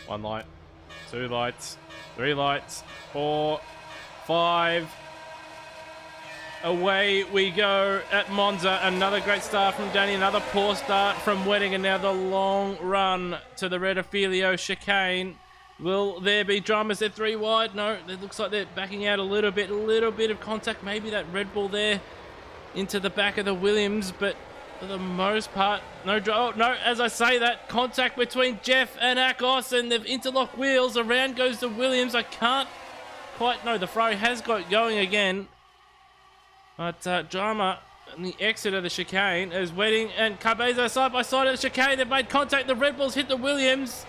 One light, two lights, three lights, 4, 5. Away we go at Monza. Another great start from Danny, another poor start from Wedding, and now the long run to the Red Ophelio chicane. Will there be dramas? They're 3 wide. No, it looks like they're backing out a little bit of contact. Maybe that Red Bull there into the back of the Williams, but for the most part, no drama. Oh, no, as I say that, contact between Jeff and Akos, and they've interlocked wheels. Around goes the Williams. I can't quite know. The Ferrari has got going again. But drama in the exit of the chicane as Wedding and Cabeza side by side at the chicane. They've made contact. The Red Bulls hit the Williams.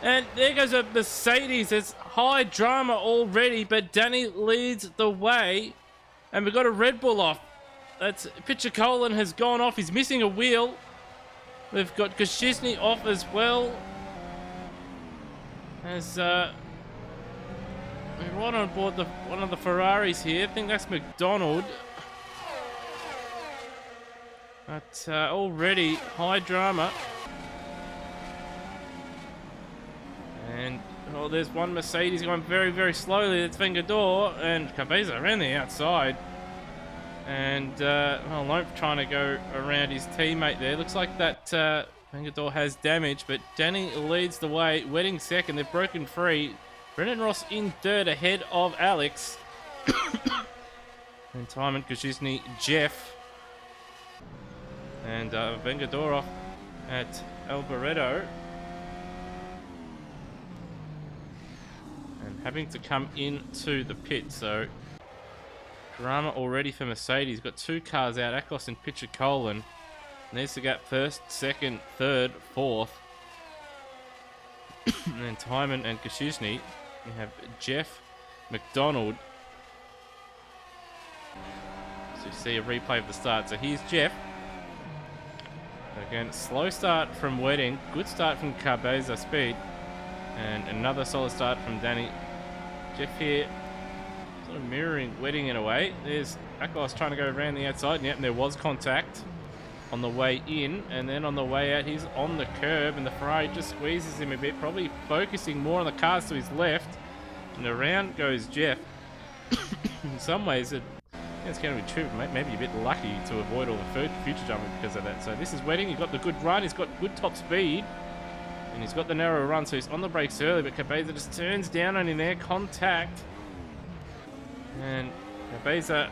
And there goes a Mercedes. There's high drama already, but Danny leads the way. And we've got a Red Bull off. That's Pichakolan has gone off. He's missing a wheel. We've got Kosciuszny off as well. As we're right on board one of the Ferraris here. I think that's McDonald. But already high drama. And oh, there's one Mercedes going very, very slowly. It's Vengador and Cabeza around the outside. And Lope trying to go around his teammate there. Looks like that Vengador has damage, but Danny leads the way. Wedding second. They've broken free. Brendan Ross in third ahead of Alex. And Timon, Kosciuszny, Jeff. And Vengador off at Alboreto. And having to come into the pit, so drama already for Mercedes. Got 2 cars out, Akos and Pichakolan. Needs to get first, second, third, fourth. And then Timon and Kosciuszny. We have Jeff, McDonald. So you see a replay of the start. So here's Jeff. Again, slow start from Wedding. Good start from Cabeza Speed. And another solid start from Danny. Jeff here, sort of mirroring Wedding in a way. There's Akos trying to go around the outside. Yep, and there was contact on the way in, and then on the way out he's on the curb, and the Ferrari just squeezes him a bit, probably focusing more on the cars to his left, and around goes Jeff. In some ways it's going to be true, maybe a bit lucky to avoid all the future jumping because of that. So this is Wedding. He's got the good run, he's got good top speed, and he's got the narrow run, so he's on the brakes early, but Cabeza just turns down on him there. Contact, and Cabeza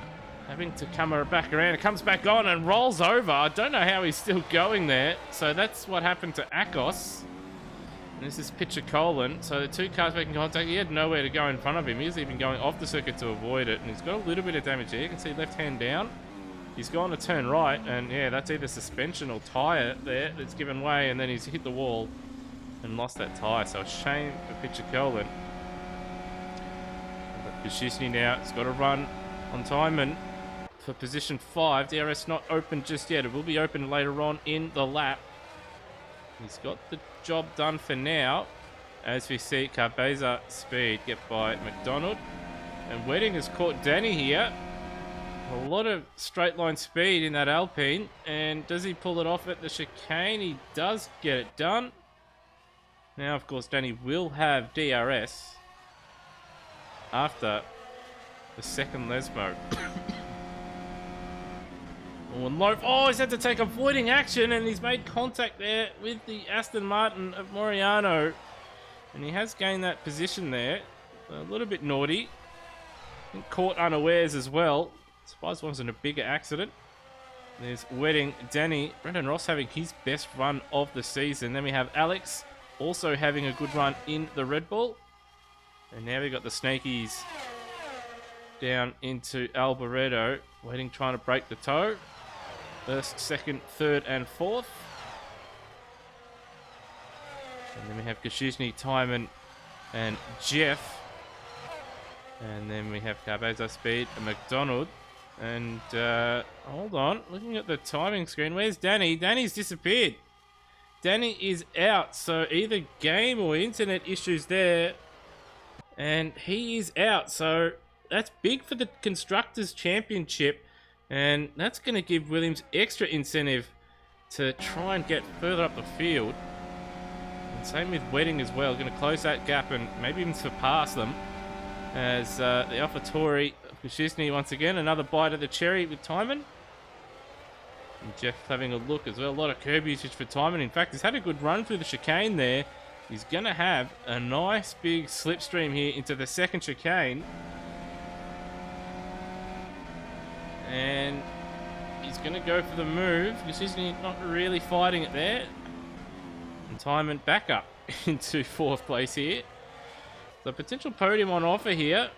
having to come back around. It comes back on and rolls over. I don't know how he's still going there. So that's what happened to Akos. And this is Pichakolan. So the 2 cars making contact. He had nowhere to go in front of him. He was even going off the circuit to avoid it. And he's got a little bit of damage here. You can see left hand down. He's gone to turn right. And yeah, that's either suspension or tyre there that's given way. And then he's hit the wall and lost that tyre. So a shame for Pichakolan. But Kosciuszny now has got to run on time and for position 5. DRS not open just yet. It will be open later on in the lap. He's got the job done for now. As we see Cabeza Speed get by McDonald. And Wedding has caught Danny here. A lot of straight line speed in that Alpine. And does he pull it off at the chicane? He does get it done. Now, of course, Danny will have DRS after the second Lesmo. Oh, he's had to take avoiding action, and he's made contact there with the Aston Martin of Moriano. And he has gained that position there. A little bit naughty. And caught unawares as well. Surprised wasn't a bigger accident. There's Wedding, Danny, Brendan Ross having his best run of the season. Then we have Alex also having a good run in the Red Bull. And now we've got the Snakies down into Alboreto. Wedding trying to break the toe. First, second, third, and fourth. And then we have Kosciuszny, Timon, and Jeff. And then we have Cabeza Speed and McDonald. And hold on, looking at the timing screen, where's Danny? Danny's disappeared. Danny is out, so either game or internet issues there. And he is out, so that's big for the Constructors' Championship. And that's going to give Williams extra incentive to try and get further up the field. Same with Wedding as well. Going to close that gap and maybe even surpass them. As the AlphaTauri Kosciuszny once again, another bite of the cherry with Timon. And Jeff having a look as well. A lot of curb usage for Timon. In fact, he's had a good run through the chicane there. He's going to have a nice big slipstream here into the second chicane. And he's going to go for the move. Kosciuszny not really fighting it there. And Timon back up into fourth place here. So potential podium on offer here.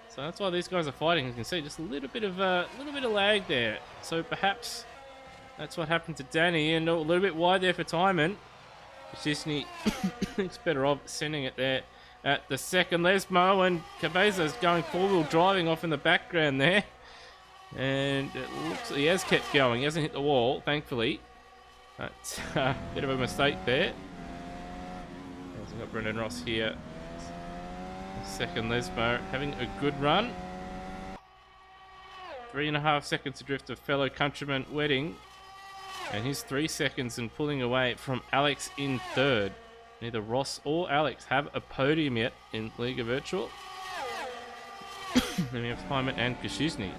So that's why these guys are fighting. You can see just a little bit of lag there. So perhaps that's what happened to Danny, and a little bit wide there for Timon. Kosciuszny thinks better off sending it there at the second Lesmo, and Cabeza's going four-wheel driving off in the background there. And it looks like he has kept going. He hasn't hit the wall, thankfully. That's a bit of a mistake there. We've got Brendan Ross here. Second Lesmo having a good run. 3.5 seconds adrift of fellow countryman Wedding. And he's 3 seconds and pulling away from Alex in third. Neither Ross or Alex have a podium yet in Liga Virtual. Then we have Timon and Kosciuszny.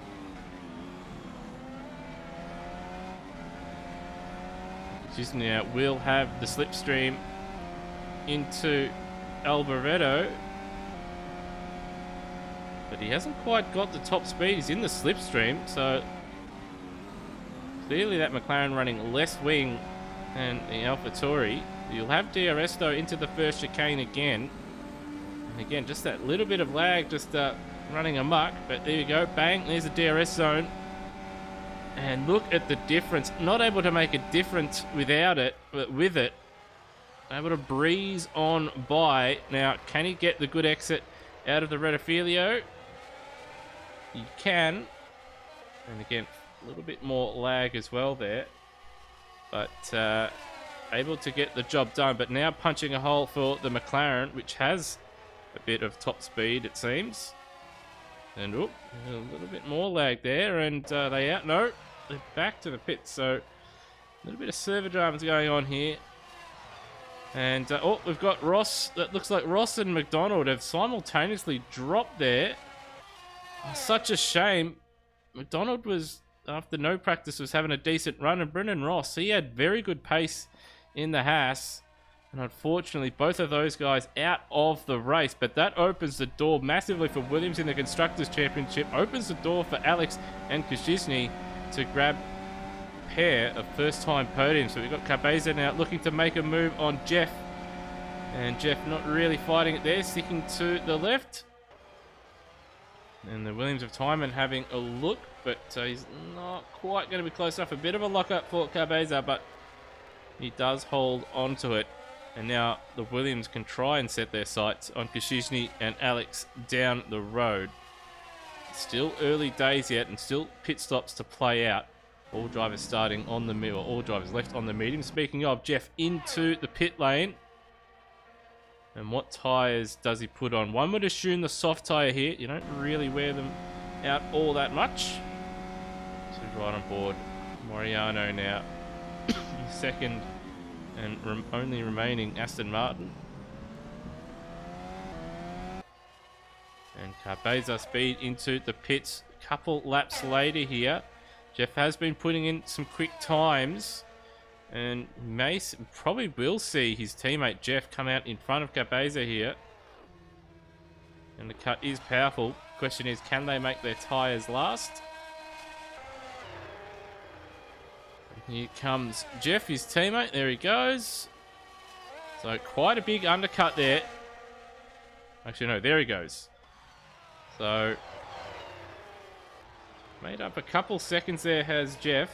Kosciuszny now will have the slipstream into Alboreto. But he hasn't quite got the top speed. He's in the slipstream, so clearly that McLaren running less wing than the AlphaTauri. You'll have DRS though into the first chicane again. And again, just that little bit of lag, just running amok. But there you go, bang, there's a DRS zone. And look at the difference. Not able to make a difference without it, but with it, able to breeze on by. Now, can he get the good exit out of the Rettifilio? He can. And again, a little bit more lag as well there. But able to get the job done. But now punching a hole for the McLaren, which has a bit of top speed, it seems. And a little bit more lag there. And they out. No, they're back to the pits. So a little bit of server dramas going on here. And we've got Ross. That looks like Ross and McDonald have simultaneously dropped there. Oh, such a shame. McDonald was, after no practice, was having a decent run, and Brendan Ross, he had very good pace in the Haas. And unfortunately, both of those guys out of the race. But that opens the door massively for Williams in the Constructors' Championship. Opens the door for Alex and Kosciuszny to grab pair of first-time podiums. So we've got Cabeza now looking to make a move on Jeff. And Jeff not really fighting it there, sticking to the left. And the Williams of Timon having a look, but he's not quite going to be close enough. A bit of a lock-up for Cabeza, but he does hold on to it. And now the Williams can try and set their sights on Kosciuszny and Alex down the road. Still early days yet, and still pit stops to play out. All drivers starting on the middle, all drivers left on the medium. Speaking of, Jeff into the pit lane. And what tyres does he put on? One would assume the soft tyre here. You don't really wear them out all that much. So right on board. Moriano now. Second and only remaining Aston Martin. And Cabeza speed into the pits. Couple laps later here. Jeff has been putting in some quick times. And Mace probably will see his teammate Jeff come out in front of Cabeza here. And the cut is powerful. Question is, can they make their tyres last? Here comes Jeff, his teammate. There he goes. So quite a big undercut there. Actually, no, there he goes. So made up a couple seconds there has Jeff.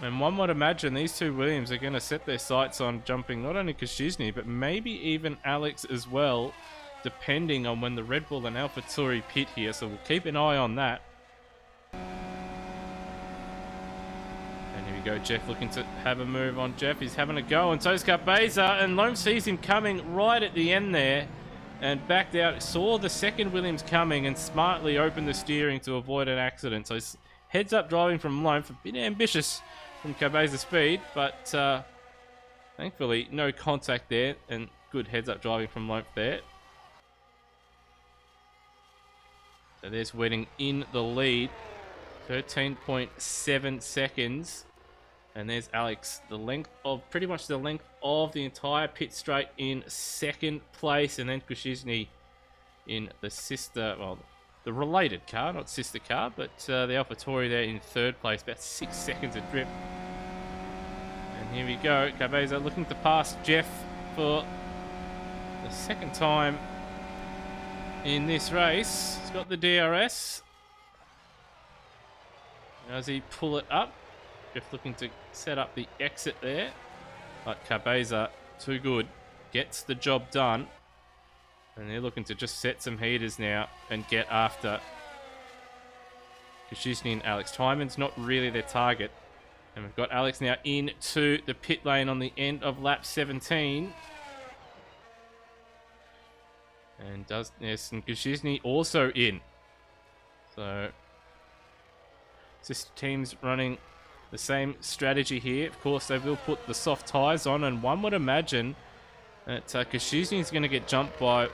And one would imagine these two Williams are going to set their sights on jumping not only Kosciuszny, but maybe even Alex as well, depending on when the Red Bull and AlphaTauri pit here. So we'll keep an eye on that. And here we go, Jeff looking to have a move on Jeff. He's having a go, and so's Cabeza, and Loam sees him coming right at the end there and backed out. Saw the second Williams coming and smartly opened the steering to avoid an accident. So heads up driving from Loam, a bit ambitious from Cabeza's speed, but Thankfully, no contact there, and good heads-up driving from Lope there. So there's Wedding in the lead, 13.7 seconds. And there's Alex, the length of, pretty much the length of the entire pit straight in second place. And then Kushizny in the sister, well, the related car, not sister car, but the AlphaTauri there in third place, about 6 seconds adrift. And here we go, Cabeza looking to pass Jeff for the second time in this race. He's got the DRS. Does he pull it up? Jeff looking to set up the exit there. But Cabeza, too good, gets the job done. And they're looking to just set some heaters now and get after Kushizny and Alex. Timon's not really their target. And we've got Alex now into the pit lane on the end of lap 17. And there's Kushizny also in. So, sister teams running the same strategy here. Of course, they will put the soft tyres on, and one would imagine that Kushizny is going to get jumped by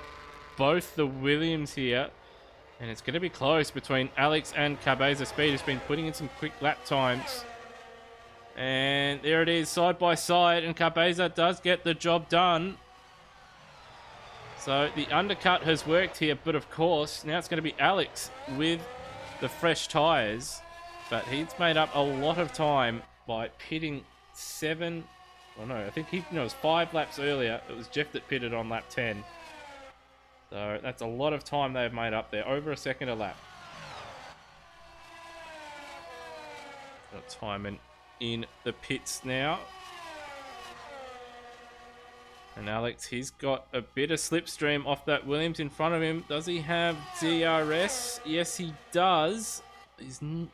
both the Williams here, and it's going to be close between Alex and Cabeza. Speed has been putting in some quick lap times, and there it is, side by side, and Cabeza does get the job done. So the undercut has worked here, but of course now it's going to be Alex with the fresh tyres. But he's made up a lot of time by pitting I think it was 5 laps earlier. It was Jeff that pitted on lap 10. So that's a lot of time they've made up there, over a second a lap. Got Timon in the pits now. And Alex, he's got a bit of slipstream off that Williams in front of him. Does he have DRS? Yes, he does.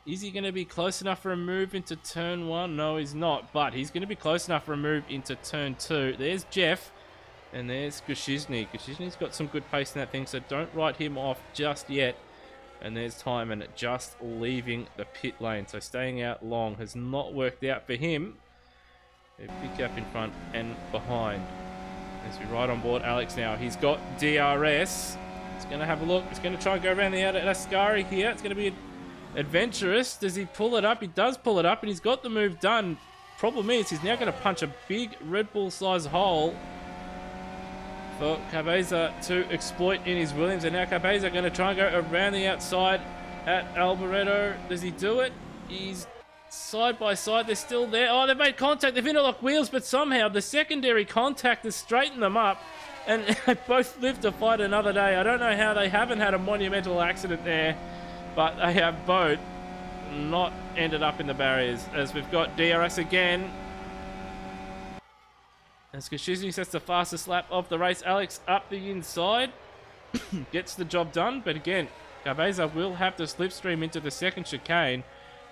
Is he going to be close enough for a move into turn 1? No, he's not. But he's going to be close enough for a move into turn 2. There's Jeff. And there's Kushizny. Kushizny's got some good pace in that thing, so don't write him off just yet. And there's Timon just leaving the pit lane. So staying out long has not worked out for him. A big gap in front and behind. As we ride on board Alex now. He's got DRS. He's going to have a look. He's going to try and go around the outer Ascari here. It's going to be adventurous. Does he pull it up? He does pull it up, and he's got the move done. Problem is, he's now going to punch a big Red Bull size hole for Cabeza to exploit in his Williams. And now Cabeza going to try and go around the outside at Alboreto. Does he do it? He's side by side. They're still there. Oh, they've made contact. They've interlocked wheels, but somehow the secondary contact has straightened them up, and they both live to fight another day. I don't know how they haven't had a monumental accident there, but they have both not ended up in the barriers. As we've got DRS again. As Kushizny sets the fastest lap of the race. Alex up the inside. Gets the job done. But again, Cabeza will have to slipstream into the second chicane.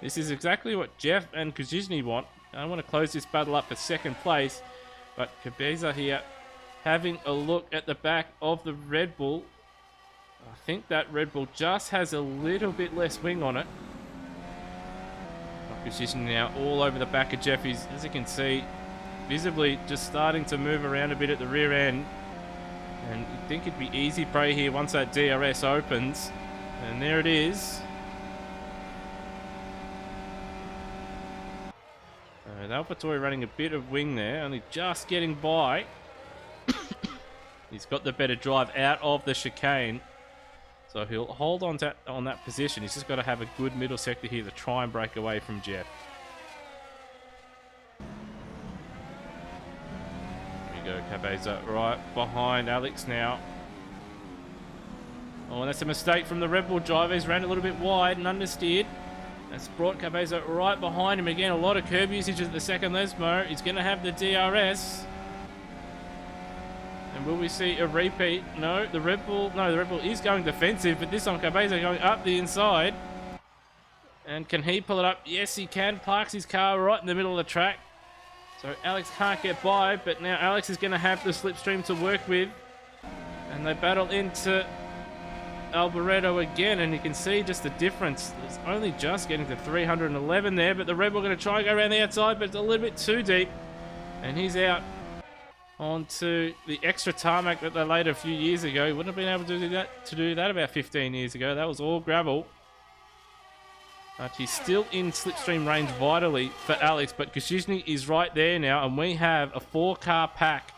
This is exactly what Jeff and Kushizny want. I want to close this battle up for second place. But Cabeza here having a look at the back of the Red Bull. I think that Red Bull just has a little bit less wing on it. Kushizny now all over the back of Jeff. He's, as you can see, visibly just starting to move around a bit at the rear end. And you'd think it'd be easy prey here once that DRS opens. And there it is. The AlphaTauri running a bit of wing there, only just getting by. He's got the better drive out of the chicane. So he'll hold on to that position. He's just got to have a good middle sector here to try and break away from Jeff. Here we go, Cabeza right behind Alex now. Oh, and that's a mistake from the Red Bull driver. He's ran a little bit wide and understeered. That's brought Cabeza right behind him. Again, a lot of curb usage at the second Lesmo. He's going to have the DRS. And will we see a repeat? No, the Red Bull is going defensive, but this time Cabeza going up the inside. And can he pull it up? Yes, he can. Parks his car right in the middle of the track. So Alex can't get by, but now Alex is going to have the slipstream to work with. And they battle into Alboreto again, and you can see just the difference. It's only just getting to 311 there, but the Red Bull going to try and go around the outside, but it's a little bit too deep. And he's out onto the extra tarmac that they laid a few years ago. He wouldn't have been able to do that about 15 years ago. That was all gravel. But he's still in slipstream range vitally for Alex, but Kosciuszny is right there now, and we have a 4-car pack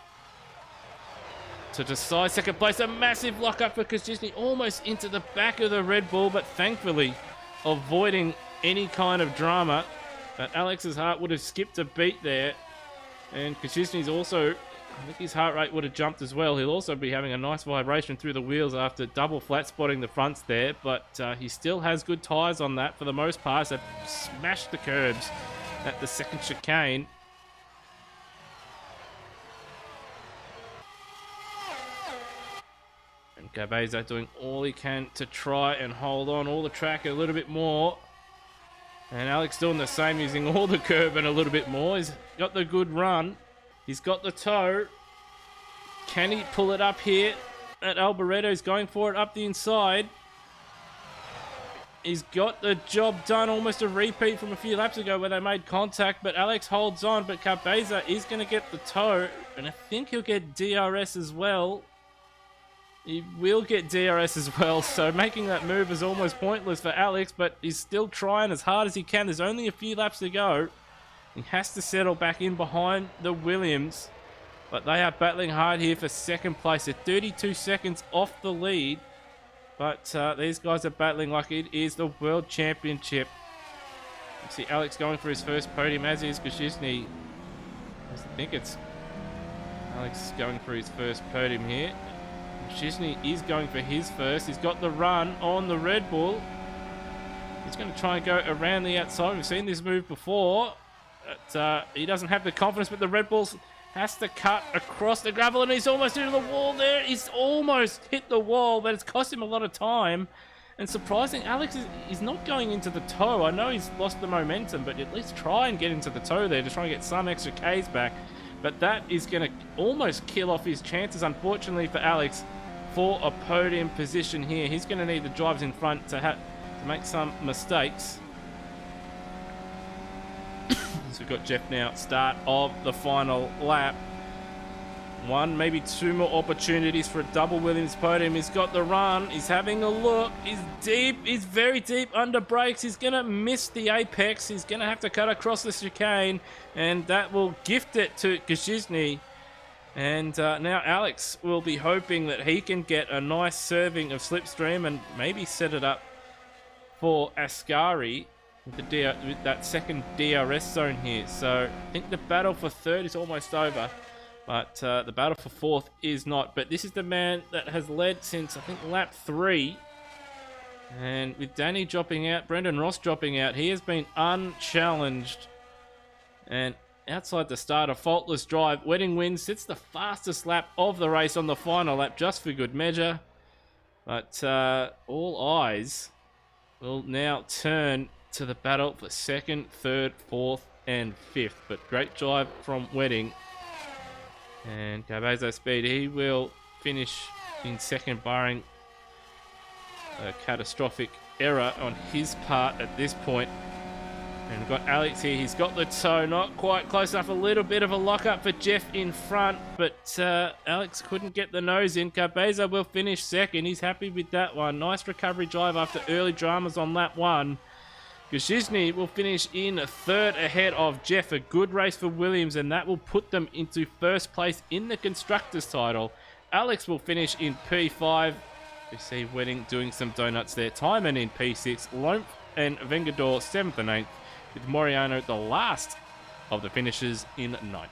to decide second place. A massive lockup for Kosciuszny, almost into the back of the Red Bull, but thankfully avoiding any kind of drama. But Alex's heart would have skipped a beat there, and Kosciuszny's also, I think his heart rate would have jumped as well. He'll also be having a nice vibration through the wheels after double flat spotting the fronts there, but he still has good tyres on that for the most part. So smashed the curbs at the second chicane. And Cabeza doing all he can to try and hold on all the track a little bit more. And Alex doing the same, using all the curb and a little bit more. He's got the good run. He's got the toe. Can he pull it up here? At Alboreto, he's going for it up the inside. He's got the job done. Almost a repeat from a few laps ago where they made contact, but Alex holds on. But Cabeza is going to get the toe, and I think he'll get DRS as well. He will get DRS as well, so making that move is almost pointless for Alex, but he's still trying as hard as he can. There's only a few laps to go. He has to settle back in behind the Williams, but they are battling hard here for second place. They're 32 seconds off the lead, but these guys are battling like it is the World Championship. You see Alex going for his first podium, as is Kosciuszny. I think it's Alex going for his first podium here. Kosciuszny is going for his first. He's got the run on the Red Bull. He's going to try and go around the outside. We've seen this move before. But, he doesn't have the confidence, but the Red Bulls has to cut across the gravel, and he's almost into the wall there. He's almost hit the wall, but it's cost him a lot of time. And surprising, Alex is not going into the toe. I know he's lost the momentum, but at least try and get into the toe there to try and get some extra Ks back. But that is going to almost kill off his chances, unfortunately, for Alex for a podium position here. He's going to need the drives in front to make some mistakes. So we've got Jeff now, start of the final lap. One, maybe two more opportunities for a double Williams podium. He's got the run. He's having a look. He's deep. He's very deep under brakes. He's going to miss the apex. He's going to have to cut across the chicane, and that will gift it to Kosciuszny. And now Alex will be hoping that he can get a nice serving of slipstream and maybe set it up for Ascari with that second DRS zone here. So I think the battle for third is almost over. But the battle for fourth is not. But this is the man that has led since, I think, lap 3. And with Danny dropping out, Brendan Ross dropping out, he has been unchallenged. And outside the start, a faultless drive. Wedding wins, sits the fastest lap of the race on the final lap, just for good measure. But all eyes will now turn to the battle for second, third, fourth, and fifth. But great drive from Wedding. And Cabeza speed, he will finish in second, barring a catastrophic error on his part at this point. And we've got Alex here. He's got the toe, not quite close enough. A little bit of a lockup for Jeff in front, but Alex couldn't get the nose in. Cabeza will finish second. He's happy with that one. Nice recovery drive after early dramas on lap 1. Kosciuszny will finish in third ahead of Jeff. A good race for Williams, and that will put them into first place in the Constructors' title. Alex will finish in P5. We see Wedding doing some donuts there. Timon in P6. Lomp and Vengador 7th and 8th, with Moriano the last of the finishers in 9th.